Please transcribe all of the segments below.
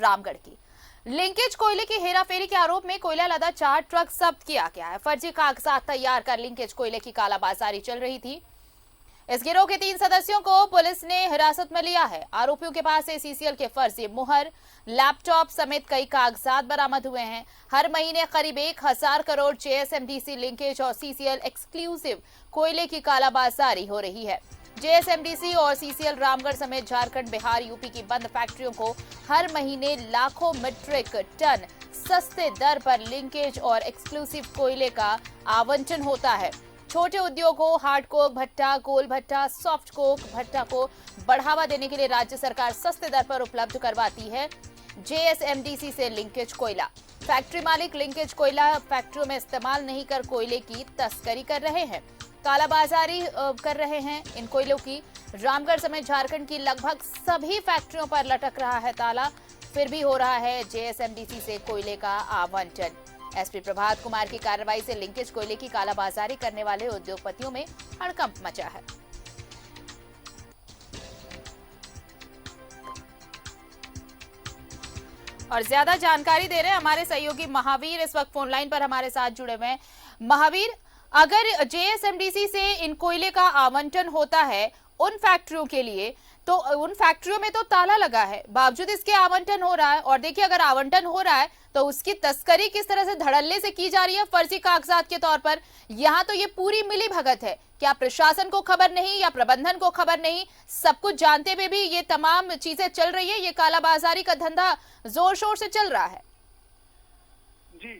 रामगढ़ की। लिंकेज कोयले की हेराफेरी के आरोप में कोयला लदा 4 ट्रक जब्त किया गया है। फर्जी कागजात तैयार कर लिंकेज कोयले की कालाबाजारी चल रही थी। इस गिरोह के 3 सदस्यों को पुलिस ने हिरासत में लिया है। आरोपियों के पास से सीसीएल के फर्जी मुहर, लैपटॉप समेत कई कागजात बरामद हुए हैं। हर महीने करीब 1000 करोड़ जेएसएमडीसी लिंकेज और सीसीएल एक्सक्लूसिव कोयले की कालाबाजारी हो रही है। जेएसएमडीसी और सीसीएल रामगढ़ समेत झारखंड, बिहार, यूपी की बंद फैक्ट्रियों को हर महीने लाखों मीट्रिक टन सस्ते दर पर लिंकेज और एक्सक्लूसिव कोयले का आवंटन होता है। छोटे उद्योगों, हार्ड कोक भट्टा, गोल भट्टा, सॉफ्ट कोक भट्टा को बढ़ावा देने के लिए राज्य सरकार सस्ते दर पर उपलब्ध करवाती है जेएसएमडीसी से लिंकेज कोयला। फैक्ट्री मालिक लिंकेज कोयला फैक्ट्रियों में इस्तेमाल नहीं कर कोयले की तस्करी कर रहे हैं, कालाबाजारी कर रहे हैं। इन कोयलों की रामगढ़ समेत झारखंड की लगभग सभी फैक्ट्रियों पर लटक रहा है ताला, फिर भी हो रहा है जेएसएमडीसी से कोयले का आवंटन। एसपी प्रभात कुमार की कार्रवाई से लिंकेज कोयले की कालाबाजारी करने वाले उद्योगपतियों में हड़कंप मचा है। और ज्यादा जानकारी दे रहे हैं हमारे सहयोगी महावीर, इस वक्त फोन लाइन पर हमारे साथ जुड़े हुए हैं। महावीर, अगर जेएसएमडीसी से इन कोयले का आवंटन होता है उन फैक्ट्रियों के लिए, तो उन फैक्ट्रियों में तो ताला लगा है, बावजूद इसके आवंटन हो रहा है। और देखिए, अगर आवंटन हो रहा है तो उसकी तस्करी किस तरह से धड़ल्ले से की जा रही है फर्जी कागजात के तौर पर। यहाँ तो ये पूरी मिली भगत है। क्या प्रशासन को खबर नहीं या प्रबंधन को खबर नहीं? सब कुछ जानते हुए भी ये तमाम चीजें चल रही है, ये कालाबाजारी का धंधा जोर शोर से चल रहा है। जी,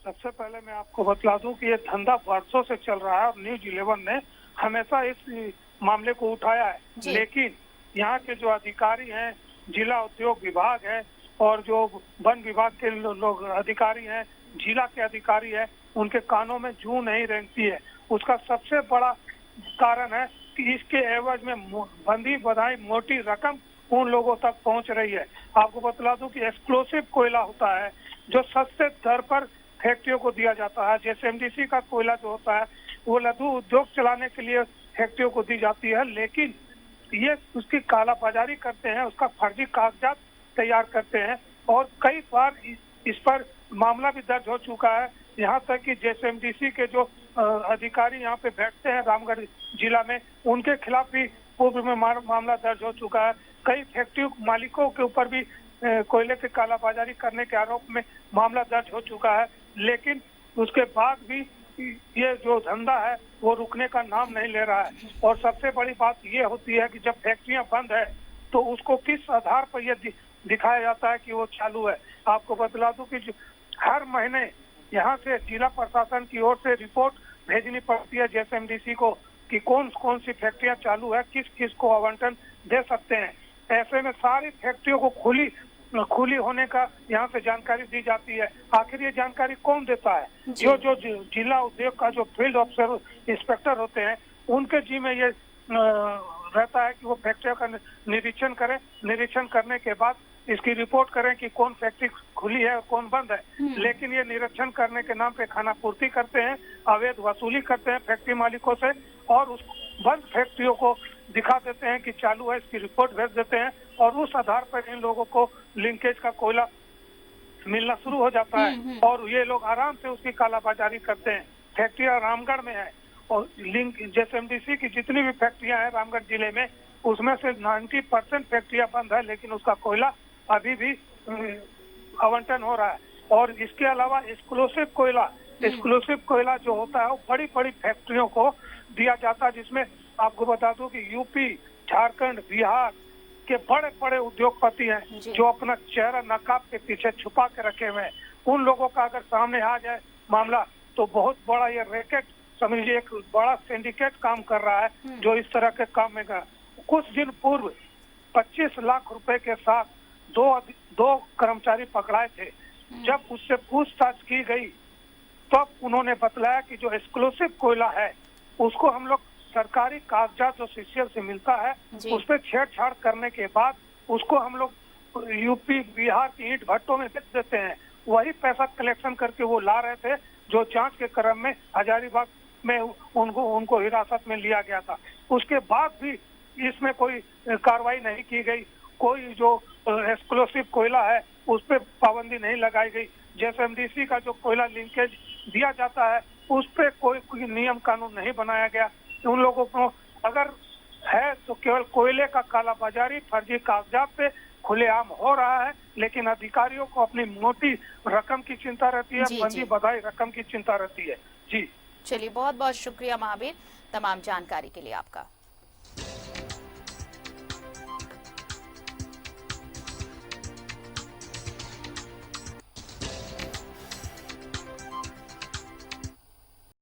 सबसे पहले मैं आपको बतला दूं कि ये धंधा वर्षों से चल रहा है और न्यूज 11 ने हमेशा इस मामले को उठाया है। लेकिन यहाँ के जो अधिकारी हैं, जिला उद्योग विभाग है और जो वन विभाग के लोग अधिकारी हैं, जिला के अधिकारी हैं, उनके कानों में जूं नहीं रेंगती है। उसका सबसे बड़ा कारण है कि इसके एवज में बंधी बधाई मोटी रकम उन लोगों तक पहुंच रही है। आपको बतला दूं कि एक्सप्लोसिव कोयला होता है जो सस्ते दर पर फैक्ट्रियों को दिया जाता है। जेएसएमडीसी का कोयला जो होता है वो लघु उद्योग चलाने के लिए फैक्ट्रियों को दी जाती है, लेकिन ये उसकी कालाबाजारी करते हैं, उसका फर्जी कागजात तैयार करते हैं और कई बार इस पर मामला भी दर्ज हो चुका है। यहाँ तक कि जेएसएमडीसी के जो अधिकारी यहाँ पे बैठते हैं रामगढ़ जिला में, उनके खिलाफ भी पूर्व में मामला दर्ज हो चुका है। कई फैक्ट्री मालिकों के ऊपर भी कोयले की कालाबाजारी करने के आरोप में मामला दर्ज हो चुका है, लेकिन उसके बाद भी ये जो धंधा है वो रुकने का नाम नहीं ले रहा है। और सबसे बड़ी बात ये होती है कि जब फैक्ट्रियां बंद है तो उसको किस आधार पर ये दिखाया जाता है कि वो चालू है। आपको बतला दूं कि हर महीने यहाँ से जिला प्रशासन की ओर से रिपोर्ट भेजनी पड़ती है जेएसएमडीसी को कि कौन कौन सी फैक्ट्रियां चालू है, किस किस को आवंटन दे सकते हैं। ऐसे में सारी फैक्ट्रियों को खुली होने का यहाँ से जानकारी दी जाती है। आखिर ये जानकारी कौन देता है? जो जिला उद्योग का जो फील्ड ऑफिसर इंस्पेक्टर होते हैं उनके जी में ये रहता है कि वो फैक्ट्रियों का निरीक्षण करें। निरीक्षण करने के बाद इसकी रिपोर्ट करें कि कौन फैक्ट्री खुली है और कौन बंद है। लेकिन ये निरीक्षण करने के नाम पे खाना पूर्ति करते हैं, अवैध वसूली करते हैं फैक्ट्री मालिकों से और उस बंद फैक्ट्रियों को दिखा देते हैं कि चालू है, इसकी रिपोर्ट भेज देते हैं और उस आधार पर इन लोगों को लिंकेज का कोयला मिलना शुरू हो जाता है और ये लोग आराम से उसकी कालाबाजारी करते हैं। फैक्ट्रियां रामगढ़ में है और जेएसएमडीसी की जितनी भी फैक्ट्रियां हैं रामगढ़ जिले में, उसमें से 90% फैक्ट्रियां बंद है, लेकिन उसका कोयला अभी भी आवंटन हो रहा है। और इसके अलावा एक्सक्लूसिव कोयला जो होता है वो बड़ी बड़ी फैक्ट्रियों को दिया जाता है, जिसमें आपको बता दूं कि यूपी, झारखंड, बिहार के बड़े बड़े उद्योगपति हैं जो अपना चेहरा नकाब के पीछे छुपा के रखे हुए हैं। उन लोगों का अगर सामने आ जाए मामला तो बहुत बड़ा ये रैकेट समझिए, एक बड़ा सिंडिकेट काम कर रहा है जो इस तरह के काम में कर। कुछ दिन पूर्व 25 लाख रुपए के साथ दो कर्मचारी पकड़ाए थे। जब उससे पूछताछ की गई तब उन्होंने बतलाया कि जो एक्सक्लूसिव कोयला है उसको हम लोग सरकारी कागजात जो सीसीएल से मिलता है उस पर छेड़छाड़ करने के बाद उसको हम लोग यूपी, बिहार की ईंट भट्टों में बेच देते हैं। वही पैसा कलेक्शन करके वो ला रहे थे, जो जांच के क्रम में हजारीबाग में उनको हिरासत में लिया गया था। उसके बाद भी इसमें कोई कार्रवाई नहीं की गई, कोई जो एक्सक्लूसिव कोयला है उस पर पाबंदी नहीं लगाई गई। जैसे एमडीसी का जो कोयला लिंकेज दिया जाता है उस पर कोई नियम कानून नहीं बनाया गया। उन लोगों को अगर है तो केवल कोयले का कालाबाजारी फर्जी कागजात पे खुलेआम हो रहा है, लेकिन अधिकारियों को अपनी मोटी रकम की चिंता रहती है, बंदी बधाई रकम की चिंता रहती है। जी चलिए, बहुत बहुत शुक्रिया महावीर तमाम जानकारी के लिए आपका।